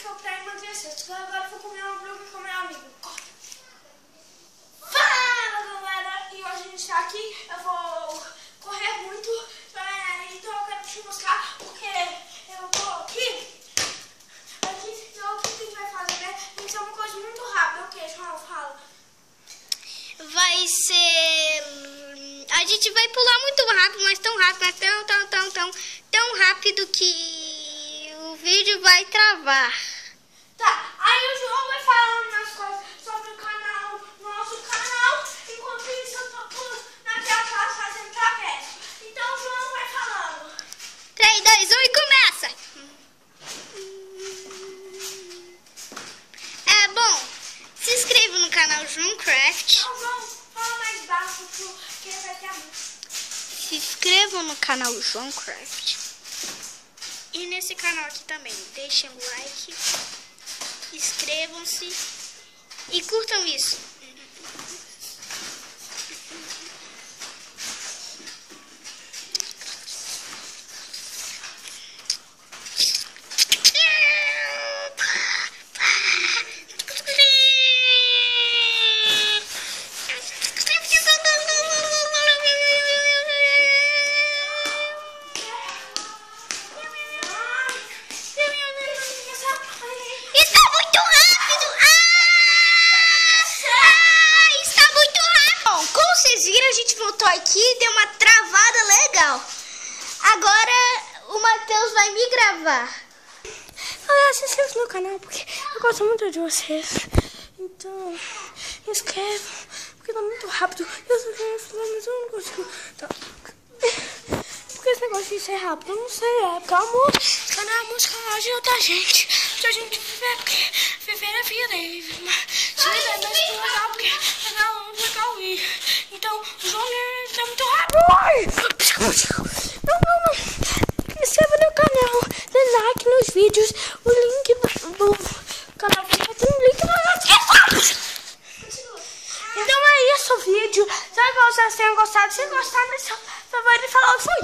foi pra emagrecer. Agora eu vou comer um hambúrguer com meu amigo. Fala, galera! E hoje a gente tá aqui. Eu vou correr muito. Então eu quero te mostrar porque eu tô aqui. Então o que a gente vai fazer, né? Tem que ser uma coisa muito rápida. O que, João? Fala. Vai ser... A gente vai pular muito rápido, mas tão rápido, mas tão rápido que o vídeo vai travar. Tá, aí o João vai falando umas coisas sobre o canal, nosso canal, enquanto isso eu tô naquela classe fazendo trapézio. Então o João vai falando. 3, 2, 1 e começa! Bom, se inscreva no canal João Craft. Não, João, fala mais baixo porque vai ter a música. Se inscrevam no canal João Craft. E nesse canal aqui também. Deixem o like. Inscrevam-se. E curtam isso. A gente voltou aqui e deu uma travada legal. Agora o Matheus vai me gravar. Se inscreva no canal porque eu gosto muito de vocês. Então, inscrevam porque tá muito rápido. Eu só quero falar, mas eu não consigo. Tá. Porque esse negócio de ser rápido, eu não sei. É porque o canal é a música ajuda a gente. Se a gente viver, porque viver é vida. Se viver, mas é legal porque é legal ir. Então, o João é muito rápido. Não. Se inscreva no canal, dê like nos vídeos. O link do canal vai estar no link na descrição. Então é isso o vídeo. Espero que vocês tenham gostado. Se gostaram, deixa o favorito e falar fui.